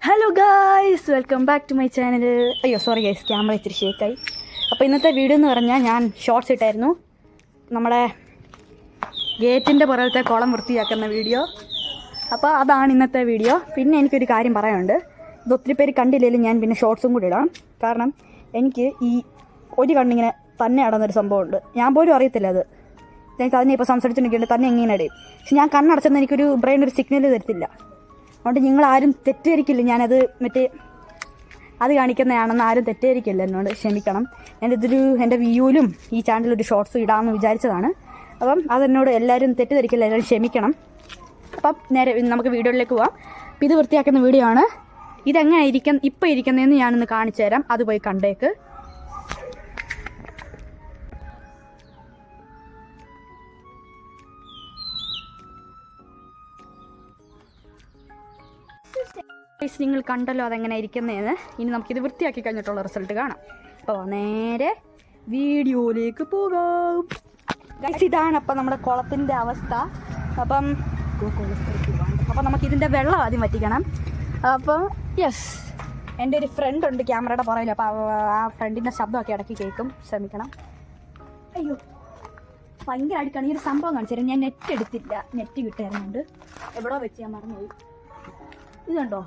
Hello guys, welcome back to my channel. അയ്യോ sorry guys, camera ഇച്ചിരി ഷേക്കായി. അപ്പോൾ ഇന്നത്തെ വീഡിയോ എന്ന് പറഞ്ഞാൽ ഞാൻ ഷോർട്സ് ഇട്ടായിരുന്നു, നമ്മുടെ ഗേറ്റിൻ്റെ പുറത്തെ കുളം വൃത്തിയാക്കുന്ന വീഡിയോ. അപ്പോൾ അതാണ് ഇന്നത്തെ വീഡിയോ. പിന്നെ എനിക്കൊരു കാര്യം പറയാനുണ്ട്. ഇത് ഒത്തിരി പേര് കണ്ടില്ലെങ്കിലും ഞാൻ പിന്നെ ഷോർട്സും കൂടി ഇടാം. കാരണം എനിക്ക് ഈ ഒരു കണ്ണിങ്ങനെ തന്നെ അടന്നൊരു സംഭവമുണ്ട്. ഞാൻ പോലും അറിയത്തില്ല അത്. ഞാൻ തന്നെ ഇപ്പോൾ സംസാരിച്ചിട്ടുണ്ടെങ്കിൽ തന്നെ എങ്ങനെ ഇടയും. പക്ഷെ ഞാൻ കണ്ണടച്ചെന്ന് എനിക്കൊരു ബ്രെയിൻ ഒരു സിഗ്നൽ തരത്തില്ല. അതുകൊണ്ട് നിങ്ങളാരും തെറ്റിദ്ധരിക്കില്ല, ഞാനത് അത് കാണിക്കുന്നതാണെന്ന് ആരും തെറ്റിദ്ധരിക്കില്ല, എന്നോട് ക്ഷമിക്കണം. എൻ്റെ വ്യൂവിലും ഈ ചാനലൊരു ഷോർട്സ് ഇടാമെന്ന് വിചാരിച്ചതാണ്. അപ്പം അതെന്നോട് എല്ലാവരും തെറ്റിദ്ധരിക്കില്ല, എല്ലാവരും ക്ഷമിക്കണം. അപ്പം നേരെ നമുക്ക് വീഡിയോയിലേക്ക് പോവാം. അപ്പം ഇത് വൃത്തിയാക്കുന്ന വീഡിയോ ആണ്. ഇതെങ്ങനെ ഇപ്പം ഇരിക്കുന്നതെന്ന് ഞാനൊന്ന് കാണിച്ചു തരാം, അത് പോയി കണ്ടേക്ക്. നിങ്ങൾ കണ്ടല്ലോ അതെങ്ങനെ ഇരിക്കുന്നതെന്ന്. ഇനി നമുക്കിത് വൃത്തിയാക്കി കഴിഞ്ഞിട്ടുള്ള റിസൾട്ട് കാണാം. അപ്പോൾ നേരെ വീഡിയോയിലേക്ക് പോകാം. ഇതാണ് അപ്പം നമ്മുടെ കുളത്തിൻ്റെ അവസ്ഥ. അപ്പം നമുക്കിതിൻ്റെ വെള്ളം ആദ്യം വറ്റിക്കണം. അപ്പം എൻ്റെ ഒരു ഫ്രണ്ട് ഉണ്ട് ക്യാമറയുടെ പുറകിൽ. അപ്പോൾ ആ ഫ്രണ്ടിൻ്റെ ശബ്ദമൊക്കെ ഇടയ്ക്ക് കേൾക്കും, ശ്രമിക്കണം. അയ്യോ ഭയങ്കര അടുക്കാണ്. ഈ ഒരു സംഭവം കാണിച്ചു തരാം. ഞാൻ നെറ്റ് എടുത്തില്ല, നെറ്റ് കിട്ടായിരുന്നുണ്ട്. എവിടെയോ വെച്ച് ഞാൻ മറന്നുപോയി. ഇതുണ്ടോ,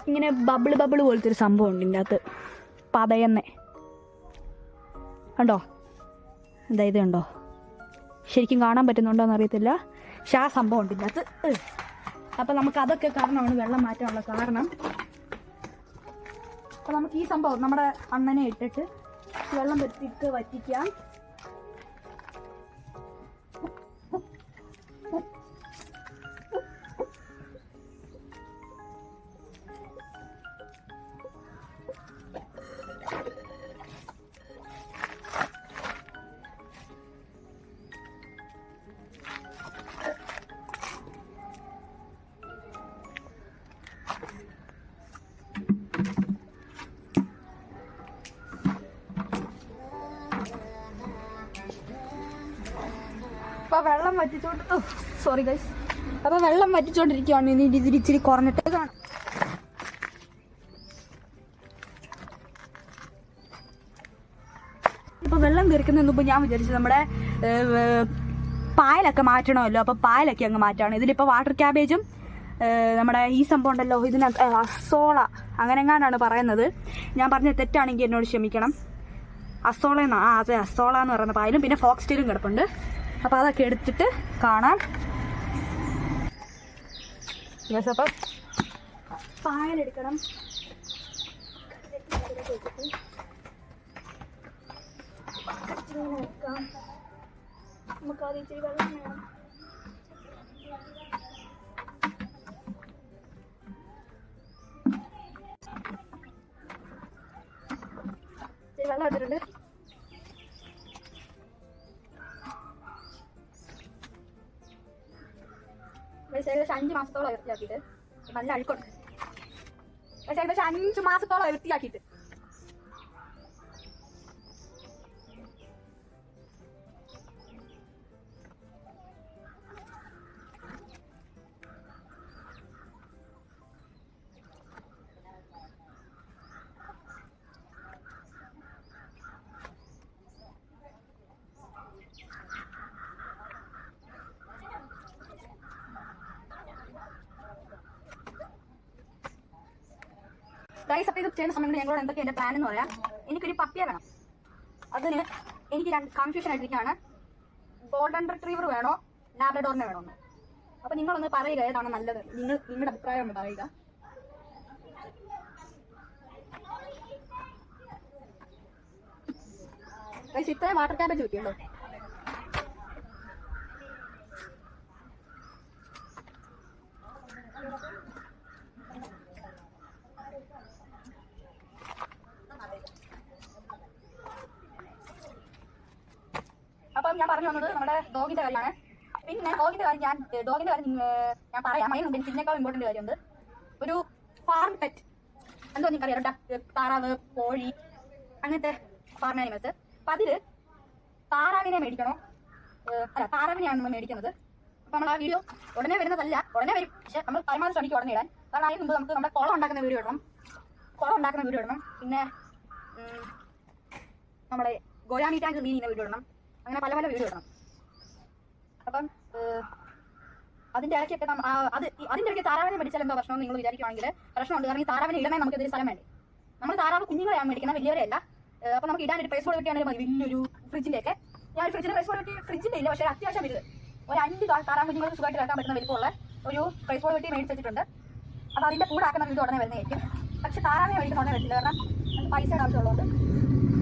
ഇങ്ങനെ ബബിള് പോലത്തെ ഒരു സംഭവം ഉണ്ട് ഇതിൻ്റെ അകത്ത്, പതയെന്നെ കണ്ടോ. എന്താ ഇത് കണ്ടോ, ശരിക്കും കാണാൻ പറ്റുന്നുണ്ടോ എന്നറിയത്തില്ല, പക്ഷെ ആ സംഭവം ഉണ്ട് ഇതിൻ്റെ അകത്ത്. അപ്പം നമുക്ക് അതൊക്കെ കാരണമാണ് വെള്ളം മാറ്റാനുള്ള കാരണം. അപ്പം നമുക്ക് ഈ സംഭവം നമ്മുടെ അണ്ണനെ ഇട്ടിട്ട് വെള്ളം വറ്റിക്കാം. അപ്പോൾ വെള്ളം സോറി ഗൈസ്. അപ്പോൾ വെള്ളം വറ്റിച്ചോണ്ടിരിക്കുകയാണ്. ഇനി ഇതിൽ ഇച്ചിരി കുറഞ്ഞിട്ട് കാണാം. ഇപ്പോൾ വെള്ളം കയറിക്കുന്നതിന് മുമ്പ് ഞാൻ വിചാരിച്ചു നമ്മുടെ പായലൊക്കെ മാറ്റണമല്ലോ. അപ്പോൾ പായലൊക്കെ അങ്ങ് മാറ്റാണ്. ഇതിലിപ്പോൾ വാട്ടർ ക്യാബേജും നമ്മുടെ ഈ സംഭവം ഉണ്ടല്ലോ, ഇതിനകത്ത് അസോള അങ്ങനെ എങ്ങാണ്ടാണ് പറയുന്നത്. ഞാൻ പറഞ്ഞത് തെറ്റാണെങ്കിൽ എന്നോട് ക്ഷമിക്കണം. അതെ അസോള എന്ന് പറയുന്ന പായലും പിന്നെ ഫോക്സ് ടെയിലും കിടപ്പുണ്ട്. അപ്പോൾ അതൊക്കെ എടുത്തിട്ട് കാണാം. അപ്പം പായലെടുക്കണം. നമുക്കത് ഇച്ചിരി വെള്ളം വേണം. ഇച്ചിരി വെള്ളം എടുത്തിട്ടുണ്ട്. ഏകദേശം 5 മാസത്തോളം വൃത്തിയാക്കിയിട്ട്, നല്ല അഴുക്കുണ്ട്. പക്ഷേ ഏകദേശം 5 മാസത്തോളം വൃത്തിയാക്കിയിട്ട് ഗൈസ്. അപ്പോൾ ഇത് ചെയ്യുന്ന സമയത്ത് ഞങ്ങളോട് എന്തൊക്കെ എൻ്റെ പ്ലാൻ എന്ന് പറയാം. എനിക്കൊരു പപ്പിയെ വേണം. അതിന് എനിക്ക് കൺഫ്യൂഷൻ ആയിട്ടിരിക്കുകയാണ്, ഗോൾഡൻ റിട്രീവർ വേണോ ലാബ്രഡോറിനെ വേണോ എന്ന്. അപ്പോൾ നിങ്ങളൊന്ന് പറയുക ഏതാണ് നല്ലത്, നിങ്ങളുടെ അഭിപ്രായം ഒന്ന് പറയുക. ഗൈസ് ഇത്രയും വാട്ടർ ക്യാബേജ് കിട്ടിയല്ലോ. അപ്പം ഞാൻ പറഞ്ഞു വന്നത് നമ്മുടെ ഡോഗിന്റെ കാര്യമാണ്. പിന്നെ ഡോഗിന്റെ കാര്യം ഞാൻ പറയാം. അതിനുണ്ട് എനിക്ക് ഇതിനേക്കാൾ ഇമ്പോർട്ടൻ്റ് കാര്യമുണ്ട്. ഒരു ഫാം പെറ്റ് എന്തോ നിങ്ങൾക്കറിയാം, താറാവ്, കോഴി, അങ്ങനത്തെ ഫാം ആനിമൽസ്. അപ്പം അതിൽ താറാവിനെ മേടിക്കണോ? താറാവിനെയാണ് നമ്മൾ മേടിക്കുന്നത്. അപ്പോൾ നമ്മൾ ആ വീഡിയോ ഉടനെ വരുന്നതല്ല, ഉടനെ വരും, പക്ഷെ നമ്മൾ പരമാവധി ശ്രമിക്കും ഉടനെ ഇടാൻ. കാരണം അതിന് മുമ്പ് നമുക്ക് നമ്മുടെ കുളം ഉണ്ടാക്കുന്ന വീഡിയോ ഇടണം, പിന്നെ നമ്മുടെ ഗോയാമി ടാങ്ക് ക്ലീൻ ചെയ്യുന്ന വീഡിയോ ഇടണം, അങ്ങനെ പല പല വീഡിയോ ഇടണം. അപ്പം അതിൻ്റെ ഇടയ്ക്കൊക്കെ അതിൻ്റെ ഇടയ്ക്ക് താറാവിനെ മേടിച്ചാൽ എന്തോ പ്രശ്നമെന്ന് നിങ്ങൾ വിചാരിക്കുവാണെങ്കിൽ പ്രശ്നമുണ്ട്. കാരണം ഈ താറാവിനെ ഇടണേ നമുക്ക് ഇതിൽ സ്ഥലം വേണ്ടേ. നമ്മൾ താറാവ് കുഞ്ഞുങ്ങളെയാണ് മേടിക്കുന്നത്, വലിയവരെയല്ല. അപ്പോൾ നമുക്ക് ഇടാൻ ഒരു പ്രൈസ് ബോർഡ് വെട്ടിയാണെങ്കിൽ മതി, വലിയൊരു ഫ്രിഡ്ജിലേക്ക്. ഞാൻ ഫ്രിഡ്ജിന് പ്രൈസ് ബോർഡ് വെട്ടി ഫ്രിഡ്ജിൻ്റെ ഇല്ല, പക്ഷേ അത്യാവശ്യം വലുത് ഒരു 5 താറാവ് കുഞ്ഞുങ്ങൾക്ക് സുഖമായിട്ട് കിടക്കാൻ പറ്റുന്ന വലിപ്പമുള്ള ഒരു പ്രൈസ് ബോർഡ് വെട്ടി മേടിച്ച് വെച്ചിട്ടുണ്ട്. അപ്പോൾ അതിൻ്റെ കൂടെ ആക്കുന്ന വീഡിയോ ഉടനെ വരുന്നതായിരിക്കും. പക്ഷേ താറാവിനെ മേടിക്കുന്ന ഉടനെ വരില്ല, കാരണം പൈസയുടെ ആവശ്യമുള്ളതുകൊണ്ട്.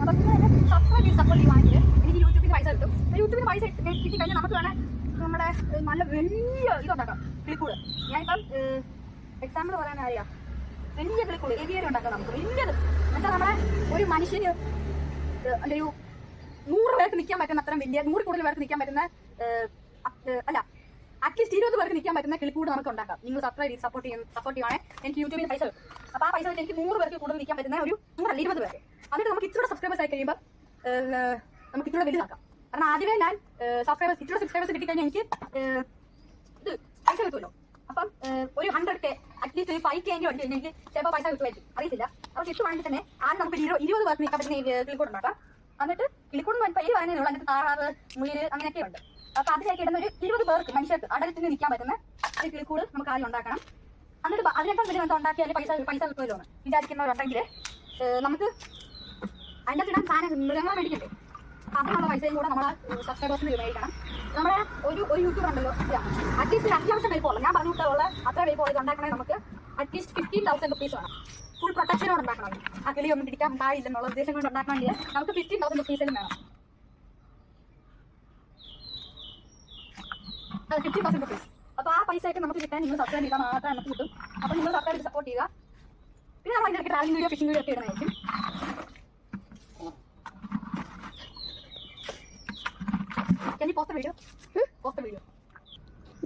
അപ്പം നിങ്ങൾ തന്നെ സപ്പോർട്ട് ചെയ്യുവാണെങ്കിൽ എനിക്ക് യൂട്യൂബിന് പൈസ കിട്ടും. യൂട്യൂബിന് പൈസ കിട്ടിക്കഴിഞ്ഞാൽ നമുക്ക് വേണേൽ നമ്മുടെ നല്ല വലിയ ഇതുണ്ടാക്കാം, കിളിക്കൂട്. ഞാനിപ്പം എക്സാമ്പിൾ പറയാൻ അറിയാം, വലിയ കിളിക്കൂട് ഏവിയറി ഉണ്ടാക്കാം നമുക്ക്, വലിയത്. എന്നുവെച്ചാൽ നമ്മുടെ ഒരു മനുഷ്യന് എൻ്റെ ഒരു 100 പേർക്ക് നിൽക്കാൻ പറ്റുന്ന അത്രയും വലിയ, 100 കൂടുതൽ പേർക്ക് നിൽക്കാൻ പറ്റുന്ന, അല്ല അറ്റ്ലീസ്റ്റ് 20 പേർക്ക് നിൽക്കാൻ പറ്റുന്ന കിളിക്കൂട് നമുക്ക് ഉണ്ടാക്കാം. നിങ്ങൾ സപ്പോർട്ട് ചെയ്യുവാണെങ്കിൽ എനിക്ക് യൂട്യൂബിൽ പൈസ കിട്ടും. അപ്പോൾ ആ പൈസ വെച്ച് എനിക്ക് 100 പേർക്ക് കൂടുതൽ നിൽക്കാൻ പറ്റുന്ന ഒരു 20 പേർക്ക്. എന്നിട്ട് നമുക്ക് ഇച്ചിരി സബ്സ്ക്രൈബേഴ്സ് ആയി കഴിയുമ്പോൾ നമുക്ക് ഇച്ചിരി വലുതാക്കാം. കാരണം ആദ്യമേ ഞാൻ ഇച്ചിരി സബ്സ്ക്രൈബേഴ്സ് കിട്ടിക്കഴിഞ്ഞാൽ എനിക്ക് ഇത് പൈസ കിട്ടുമല്ലോ. അപ്പം ഒരു 100K അറ്റ്ലീസ്റ്റ് ഒരു 5K എങ്കിലും അടിച്ചു കഴിഞ്ഞാൽ എനിക്ക് ചിലപ്പോൾ പൈസ കിട്ടുമായിരിക്കും, അറിയത്തില്ല. അപ്പോൾ കിട്ടുവാണെങ്കിൽ തന്നെ ആദ്യം നമുക്ക് 20 പേർക്ക് നിൽക്കാൻ പറ്റുന്ന കിളിക്കൂട് ഉണ്ടാക്കാം. എന്നിട്ട് കിളിക്കൂട് പേര് പറയുന്നതിനുള്ള എന്നിട്ട് താറാവ്, മുയല് അങ്ങനെയൊക്കെ ഉണ്ട്. അപ്പോൾ അതിലേക്ക് ഇടുന്ന ഒരു 20 പേർക്ക് മനുഷ്യർക്ക് അടലത്തിന് നിൽക്കാൻ പറ്റുന്ന ഒരു കിളിക്കൂട് നമുക്ക് ആദ്യം ഉണ്ടാക്കണം. എന്നിട്ട് അതിനേക്കാൾ വലിയ ബന്ധം ഉണ്ടാക്കിയാൽ പൈസ കിട്ടുമല്ലോ എന്ന് വിചാരിക്കുന്നവരുണ്ടെങ്കിൽ നമുക്ക് അതിൻ്റെ ഇടാൻ സാധനം മൃഗങ്ങളെ മേടിക്കണ്ടേ, അതിനുള്ള പൈസയും കൂടെ നമ്മളെ സബ്സ്ക്രൈബേഴ്സിന് മേടിക്കണം. നമ്മുടെ ഒരു യൂട്യൂബർ ഉണ്ടല്ലോ, അറ്റ്ലീസ്റ്റ് അത്യാവശ്യം വലിപ്പമുള്ള, ഞാൻ പറഞ്ഞിട്ടുള്ള അത്ര വലിപ്പമുള്ള ഇത് ഉണ്ടാക്കണമെങ്കിൽ നമുക്ക് അറ്റ്ലീസ്റ്റ് 15,000 റുപ്പീസ് വേണം. ഫുൾ പ്രൊട്ടക്ഷനോട് ഉണ്ടാക്കണം. ആ കിളിയൊന്നും പിടിക്കാൻ പാടില്ലെന്നുള്ള ഉദ്ദേശം കൊണ്ട് ഉണ്ടാക്കണമെങ്കിൽ നമുക്ക് 15,000 റുപ്പീസിലും വേണം. അത് 15,000 റുപ്പീസ്. അപ്പോൾ ആ പൈസ ആയിട്ട് നമുക്ക് കിട്ടാൻ നിങ്ങൾ സബ്സ്ക്രൈബ് ചെയ്താൽ മാത്രമേ നമുക്ക് കിട്ടും. അപ്പോൾ നിങ്ങൾ സബ്സ്ക്രൈബ് ചെയ്ത് സപ്പോർട്ട് ചെയ്യുക. പിന്നെ നമ്മൾ അതിൻ്റെ ട്രാവലിംഗ് വീഡിയോ, ഫിഷിംഗ് വീഡിയോ ഒക്കെ ഇടുന്നതായിരിക്കും.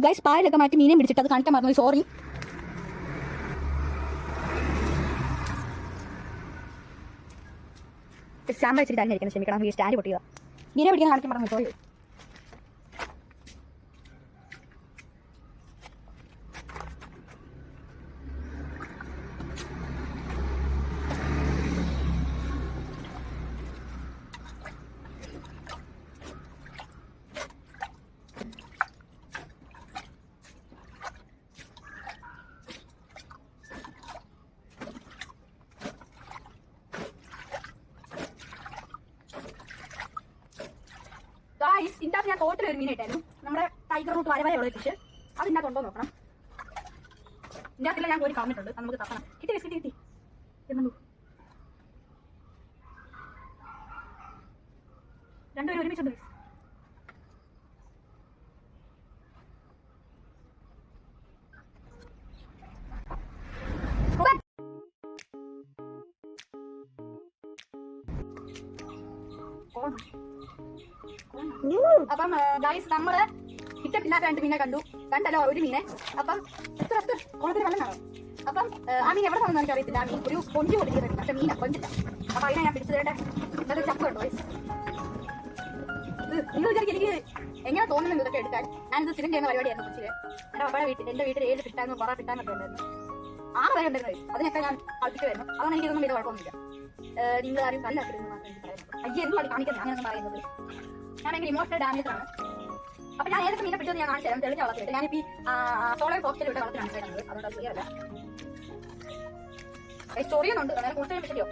ഗൈസ്, പായലൊക്കെ മാറ്റി മീനെ പിടിച്ചിട്ട് അത് കാണിക്കാൻ മറന്നു, സോറി. സ്റ്റാമ്പ് വെച്ചിട്ട് തന്നെ ഇരിക്കുന്നത്, ക്ഷമിക്കണം, ഈ സ്റ്റാൻഡ് പൊട്ടിയതാ. മീനെ പിടിക്കാൻ കാണിക്കാൻ മറന്നു, സോറി. ഇതിൻ്റെ ഞാൻ തോട്ടിൽ ഒരു മീൻ ഇട്ടായിരുന്നു, നമ്മുടെ ടൈഗർ റൂട്ട് വരവരെയുള്ള ഫിഷ്. അത് ഇതിനകത്ത് ഉണ്ടോ നോക്കണം. ഇതിൻ്റെ അകത്തില്ല, ഞാൻ പോയി കളഞ്ഞിട്ടുണ്ട്. അത് നമുക്ക് തപ്പണം. കിട്ടി എന്നു രണ്ടുപേരും ഒരുമിച്ചുണ്ട്. അപ്പം ഗൈസ്, നമ്മള് ഇട്ടിട്ടില്ലാത്ത 2 മീനെ കണ്ടല്ലോ, ഒരു മീനെ. അപ്പം എത്ര കുളത്തിൽ വെള്ളം കാണും. അപ്പം ആ മീൻ എവിടെ കാണുമെന്ന് എനിക്ക് അറിയത്തില്ല. ആ മീൻ ഒരു കൊഞ്ചു കൊടുക്കുന്നുണ്ട്, പക്ഷെ മീനെ കൊഞ്ചില്ല. അപ്പൊ അതിനെ ഞാൻ പിടിച്ചതേട്ടെ. ഇതൊരു ചപ്പുണ്ടോ ഗൈസ്? നിങ്ങൾ വിചാരിക്കും എനിക്ക് എങ്ങനെ തോന്നുന്നു ഇതൊക്കെ എടുക്കാൻ. ഞാനിത് സ്ഥിരം ചെയ്യുന്ന പരിപാടിയായിരുന്നു കൊച്ചില്. എന്റെ വീട്ടിൽ 7 പിട്ടാനും 6 പിട്ടാനൊക്കെ ഉണ്ടായിരുന്നു. 6 വരെ ഉണ്ടായിരുന്നു ഗൈസ്. അതിനൊക്കെ ഞാൻ കളിപ്പിക്കുമായിരുന്നു. അതുകൊണ്ട് എനിക്കിതൊന്നും ഇത് കുഴപ്പമൊന്നുമില്ല. നിങ്ങൾ ആരും കല്ലാക്കരുതെന്ന് മാത്രമേ എനിക്ക് പറയുന്നത്. അയ്യേ, എന്താണ് കാണിക്കുന്നത് അങ്ങനെയൊന്നും പറയുന്നത്? ഞാൻ ഭയങ്കര ഇമോഷണൽ ഡാമേജ് ആണ്. അപ്പൊ ഞാൻ ഏതൊക്കെ മീനെ പിടിച്ചത് ഞാൻ കാണിച്ചു തരാം, തെളിഞ്ഞ വളർത്തിട്ട്. ഞാനിപ്പോ സോളോ ഫോക്സിൽ വിട്ട വളർത്തിലാണ് ചെയ്യുന്നത്, അതുകൊണ്ട് അത് ക്ലിയർ അല്ല. ചൊറിയുന്നുണ്ട്, അന്നേരം കൂടുതൽ വിഷയോ.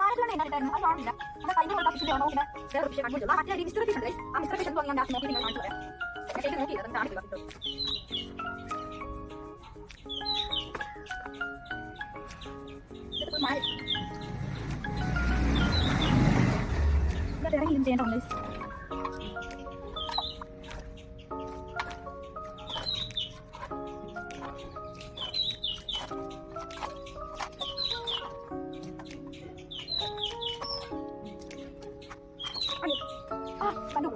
മാനത്തിലാണ് ഉണ്ടായിരുന്നു, അത് കാണുന്നില്ല. നമ്മുടെ കഴിഞ്ഞ ഫിഷിന്റെ ആണോ പിന്നെ വേറെ ഫിഷ് കണ്ടുപിടിച്ചത്. ആ മറ്റേ മിസ്റ്റർ ഫിഷ് ഉണ്ട്, ആ മിസ്റ്റർ ഫിഷ് എന്തോ ഞാൻ നോക്കി നിങ്ങൾ കാണിച്ചു തരാം. ശരിക്കും നോക്കി അത് കാണിക്കുക. ഇറങ്ങി ഇതും ചെയ്യേണ്ട. കണ്ടു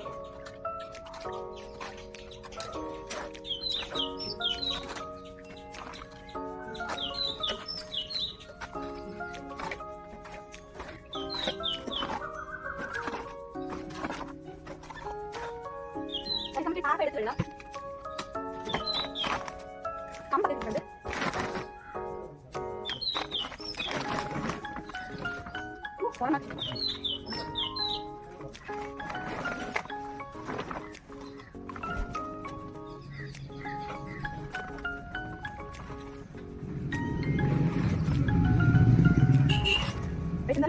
വെള്ളം കമ്പൊക്കെ ഇന്നലെ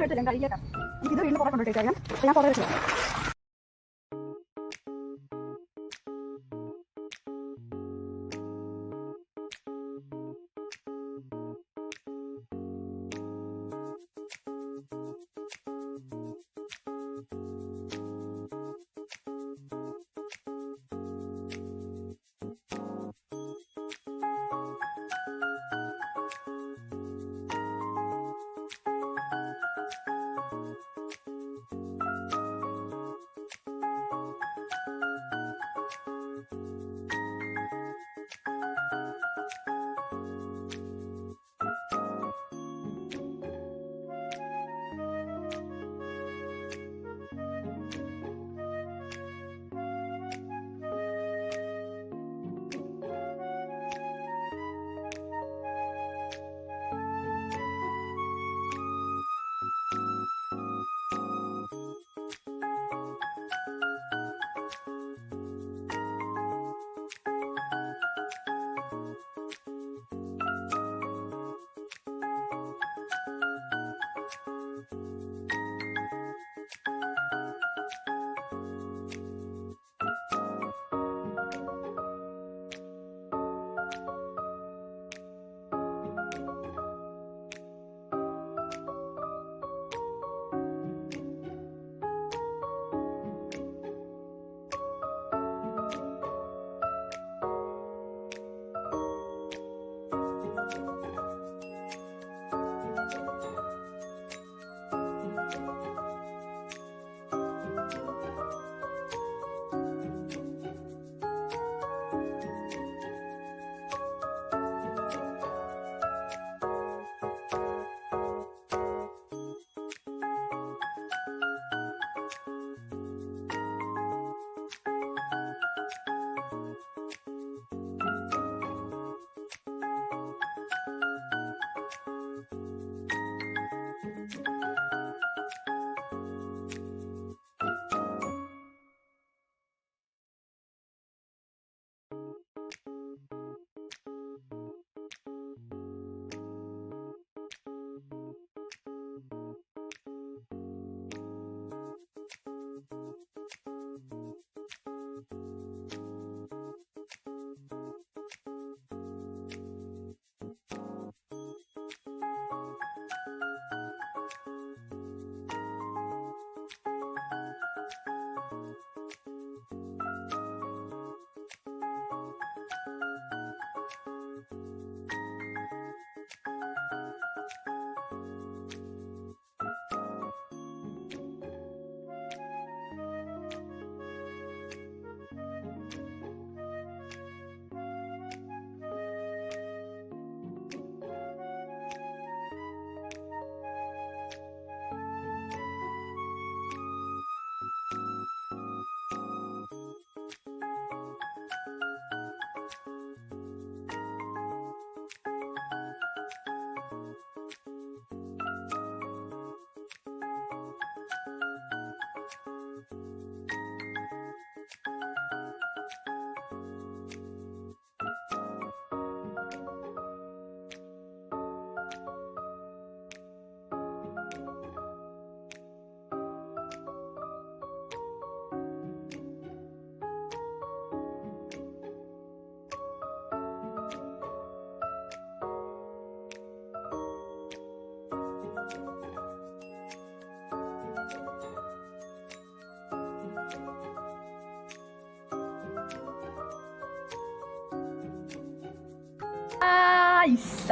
എടുത്ത് ഞാൻ കഴിക്കാം. എനിക്കിത് വീണ്ടും കുറേ കൊണ്ടുപോയി കഴിയാം. ഞാൻ കുറേ വെച്ചു.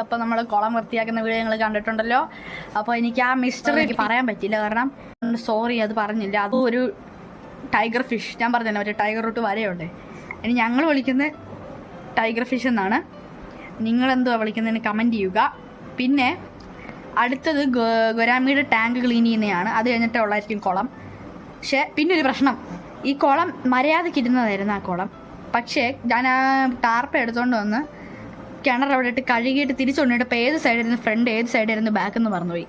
അപ്പോൾ നമ്മൾ കുളം വൃത്തിയാക്കുന്ന വീഡിയോ നിങ്ങൾ കണ്ടിട്ടുണ്ടല്ലോ. അപ്പോൾ എനിക്ക് ആ മിസ്റ്ററി എനിക്ക് പറയാൻ പറ്റില്ല, കാരണം സോറി അത് പറഞ്ഞില്ല. അതും ഒരു ടൈഗർ ഫിഷ്, ഞാൻ പറഞ്ഞല്ലോ ഒരു ടൈഗർ റൂട്ട് വരെയുണ്ട്. ഇനി ഞങ്ങൾ വിളിക്കുന്നത് ടൈഗർ ഫിഷ് എന്നാണ്. നിങ്ങളെന്തുവാ വിളിക്കുന്നതിന് കമൻറ്റ് ചെയ്യുക. പിന്നെ അടുത്തത് ഗൊരാമിയുടെ ടാങ്ക് ക്ലീൻ ചെയ്യുന്നതാണ്. അത് കഴിഞ്ഞിട്ടേ ഉള്ളായിരിക്കും കുളം. പക്ഷേ പിന്നെ ഒരു പ്രശ്നം, ഈ കുളം മര്യാദയ്ക്ക് ഇരുന്നതായിരുന്നു. ആ കുളം പക്ഷേ ഞാൻ ആ ടാർപ്പ എടുത്തുകൊണ്ട് വന്ന് കിണർ അവിടെ ഇട്ട് കഴുകിയിട്ട് തിരിച്ചുകൊണ്ടിട്ട് ഇപ്പോൾ ഏത് സൈഡിൽ ഫ്രണ്ട് ഏത് സൈഡിൽ ബാക്ക് എന്ന് മറന്നുപോയി.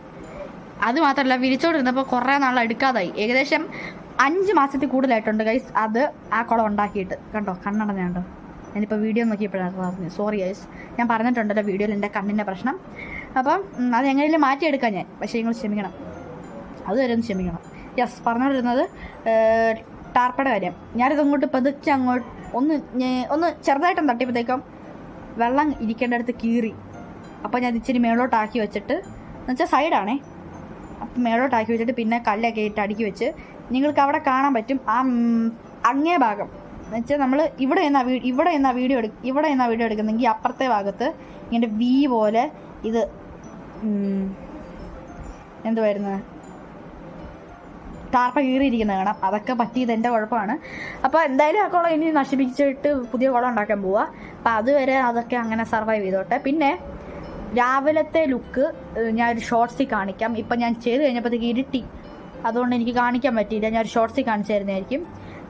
അത് മാത്രമല്ല വിരിച്ചോണ്ടിരുന്നപ്പോൾ കുറേ നാൾ എടുക്കാതായി. ഏകദേശം 5 മാസത്തിൽ കൂടുതലായിട്ടുണ്ട് ഗൈസ് അത് ആ കുളം ഉണ്ടാക്കിയിട്ട്. കണ്ടോ കണ്ണടഞ്ഞുണ്ടോ? ഞാനിപ്പോൾ വീഡിയോ നോക്കിയപ്പോഴാണ് പറഞ്ഞത്. സോറി ഗൈസ്, ഞാൻ പറഞ്ഞിട്ടുണ്ടല്ലോ വീഡിയോയിൽ എൻ്റെ കണ്ണിൻ്റെ പ്രശ്നം. അപ്പം അത് എങ്ങനെയും മാറ്റിയെടുക്കാം ഞാൻ. പക്ഷേ നിങ്ങൾ ക്ഷമിക്കണം, അതുവരെ ഒന്ന് ക്ഷമിക്കണം. യെസ്, പറഞ്ഞുകൊണ്ടിരുന്നത് ടാർപ്പയുടെ കാര്യം. ഞാനിതങ്ങോട്ട് പതുക്കെ അങ്ങോട്ട് ഒന്ന് ചെറുതായിട്ടൊന്ന് തട്ടിയപ്പോഴത്തേക്കും വെള്ളം ഇരിക്കേണ്ട കീറി. അപ്പോൾ ഞാൻ ഇച്ചിരി മേളോട്ടാക്കി വെച്ചിട്ട്, എന്നുവെച്ചാൽ സൈഡാണേ, അപ്പം മേളോട്ടാക്കി വെച്ചിട്ട് പിന്നെ കല്ലൊക്കെ ഇട്ട് അടുക്കി വെച്ച് നിങ്ങൾക്ക് അവിടെ കാണാൻ പറ്റും ആ അങ്ങേ ഭാഗം. എന്നുവെച്ചാൽ നമ്മൾ ഇവിടെ നിന്നാ വീഡിയോ എടുക്കുന്നെങ്കിൽ അപ്പുറത്തെ ഭാഗത്ത് ഇങ്ങനെ വി പോലെ ഇത് എന്തുവായിരുന്നു ടാർപ്പ കീറിയിരിക്കുന്നത് കാണാം. അതൊക്കെ പറ്റിയത് എൻ്റെ കുഴപ്പമാണ്. അപ്പോൾ എന്തായാലും ആ കുളം ഇനി നശിപ്പിച്ചിട്ട് പുതിയ കുളം ഉണ്ടാക്കാൻ പോവുക. അപ്പോൾ അതുവരെ അതൊക്കെ അങ്ങനെ സർവൈവ് ചെയ്തോട്ടെ. പിന്നെ രാവിലത്തെ ലുക്ക് ഞാനൊരു ഷോർട്സിൽ കാണിക്കാം. ഇപ്പം ഞാൻ ചെയ്ത് കഴിഞ്ഞപ്പോഴത്തേക്ക് ഇരുട്ടി, അതുകൊണ്ട് എനിക്ക് കാണിക്കാൻ പറ്റിയില്ല. ഞാനൊരു ഷോർട്സിൽ കാണിച്ചു തരുന്നതായിരിക്കും.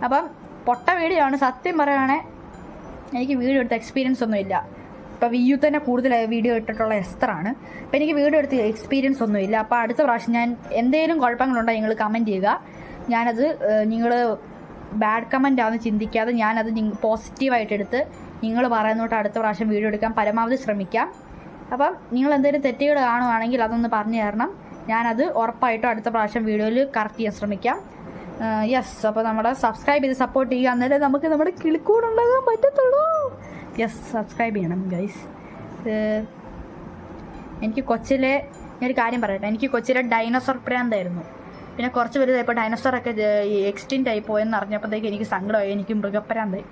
അപ്പം പൊട്ട വീഡിയോ ആണ്. സത്യം പറയുകയാണെങ്കിൽ എനിക്ക് വീഡിയോ എടുത്ത എക്സ്പീരിയൻസ് ഒന്നുമില്ല. ഇപ്പോൾ വിയു തന്നെ കൂടുതൽ വീഡിയോ ഇട്ടിട്ടുള്ള എസ്തറാണ്. അപ്പോൾ എനിക്ക് വീഡിയോ എടുത്ത് എക്സ്പീരിയൻസ് ഒന്നുമില്ല. അപ്പോൾ അടുത്ത പ്രാവശ്യം ഞാൻ എന്തെങ്കിലും കുഴപ്പങ്ങളുണ്ടെങ്കിൽ നിങ്ങൾ കമൻറ്റ് ചെയ്യുക. ഞാനത് നിങ്ങൾ ബാഡ് കമൻ്റ് ആണെന്ന് ചിന്തിക്കാതെ ഞാനത് പോസിറ്റീവായിട്ട് എടുത്ത് നിങ്ങൾ പറയുന്നോട്ട് അടുത്ത പ്രാവശ്യം വീഡിയോ എടുക്കാൻ പരമാവധി ശ്രമിക്കാം. അപ്പം നിങ്ങൾ എന്തെങ്കിലും തെറ്റുകൾ കാണുവാണെങ്കിൽ അതൊന്ന് പറഞ്ഞു തരണം. ഞാനത് ഉറപ്പായിട്ടും അടുത്ത പ്രാവശ്യം വീഡിയോയിൽ കറക്റ്റ് ചെയ്യാൻ ശ്രമിക്കാം. യെസ്, അപ്പോൾ നമ്മുടെ സബ്സ്ക്രൈബ് ചെയ്ത് സപ്പോർട്ട് ചെയ്യുക, എന്നാലേ നമുക്ക് നമ്മുടെ കിളിക്കൂടുണ്ടാകാൻ പറ്റത്തുള്ളൂ. യെസ്, സബ്സ്ക്രൈബ് ചെയ്യണം ഗൈസ്. എനിക്ക് കൊച്ചിലെ ഞാനൊരു കാര്യം പറയട്ടെ, എനിക്ക് കൊച്ചിലെ ഡൈനോസർ പ്രാന്തായിരുന്നു. പിന്നെ കുറച്ച് വലുതായപ്പോൾ ഡൈനോസറൊക്കെ എക്സ്റ്റിൻ്റ് ആയി പോയെന്ന് അറിഞ്ഞപ്പോഴത്തേക്ക് എനിക്ക് സങ്കടമായി. എനിക്ക് മൃഗപ്രാന്തായി.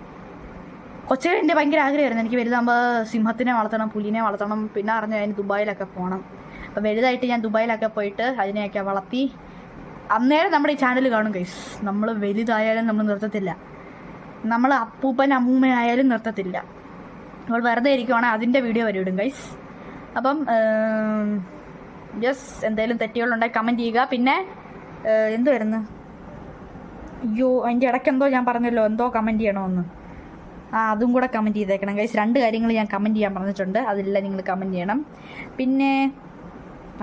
കൊച്ചിലെ എൻ്റെ ഭയങ്കര ആഗ്രഹമായിരുന്നു എനിക്ക് വലുതാകുമ്പോൾ സിംഹത്തിനെ വളർത്തണം, പുലിനെ വളർത്തണം. പിന്നെ അറിഞ്ഞു അതിന് ദുബായിലൊക്കെ പോകണം. അപ്പോൾ വലുതായിട്ട് ഞാൻ ദുബായിലൊക്കെ പോയിട്ട് അതിനെയൊക്കെ വളർത്തി. അന്നേരം നമ്മുടെ ഈ ചാനൽ കാണും ഗൈസ്. നമ്മൾ വലുതായാലും നമ്മൾ നിർത്തത്തില്ല, നമ്മൾ അപ്പൂപ്പൻ അമ്മൂമ്മയായാലും നിർത്തത്തില്ല. നമ്മൾ വെറുതെ ഇരിക്കുവാണെങ്കിൽ അതിൻ്റെ വീഡിയോ വരെ ഇടും ഗൈസ്. അപ്പം ജസ്റ്റ് എന്തെങ്കിലും തെറ്റുകളുണ്ടെങ്കിൽ കമൻറ്റ് ചെയ്യുക. പിന്നെ എന്ത് വരുന്നു, അയ്യോ അതിൻ്റെ ഇടയ്ക്ക് എന്തോ ഞാൻ പറഞ്ഞല്ലോ, എന്തോ കമൻറ്റ് ചെയ്യണമെന്ന്. അതും കൂടെ കമൻറ്റ് ചെയ്തേക്കണം ഗൈസ്. 2 കാര്യങ്ങൾ ഞാൻ കമൻറ്റ് ചെയ്യാൻ പറഞ്ഞിട്ടുണ്ട്, അതെല്ലാം നിങ്ങൾ കമൻറ്റ് ചെയ്യണം. പിന്നെ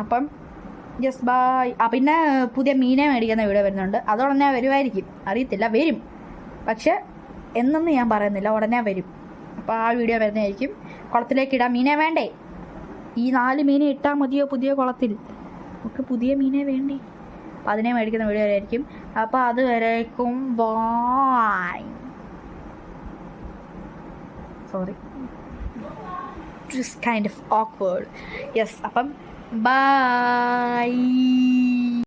അപ്പം യെസ് ബൈ. പിന്നെ പുതിയ മീനെ മേടിക്കുന്ന വീഡിയോ വരുന്നുണ്ട്. അത് ഉടനെ വരുമായിരിക്കും, അറിയത്തില്ല, വരും. പക്ഷെ എന്നൊന്നും ഞാൻ പറയുന്നില്ല, ഉടനെ വരും. അപ്പോൾ ആ വീഡിയോ വരുന്നതായിരിക്കും. കുളത്തിലേക്ക് ഇടാൻ മീനെ വേണ്ടേ? ഈ 4 മീനെ ഇട്ടാൽ മതിയോ പുതിയ കുളത്തിൽ? ഒക്കെ പുതിയ മീനെ വേണ്ടേ? അപ്പോൾ അതിനെ മേടിക്കുന്ന വീഡിയോ ആയിരിക്കും. അപ്പോൾ അതുവരേക്കും by. Sorry, just kind of awkward. Yes, അപ്പം bye.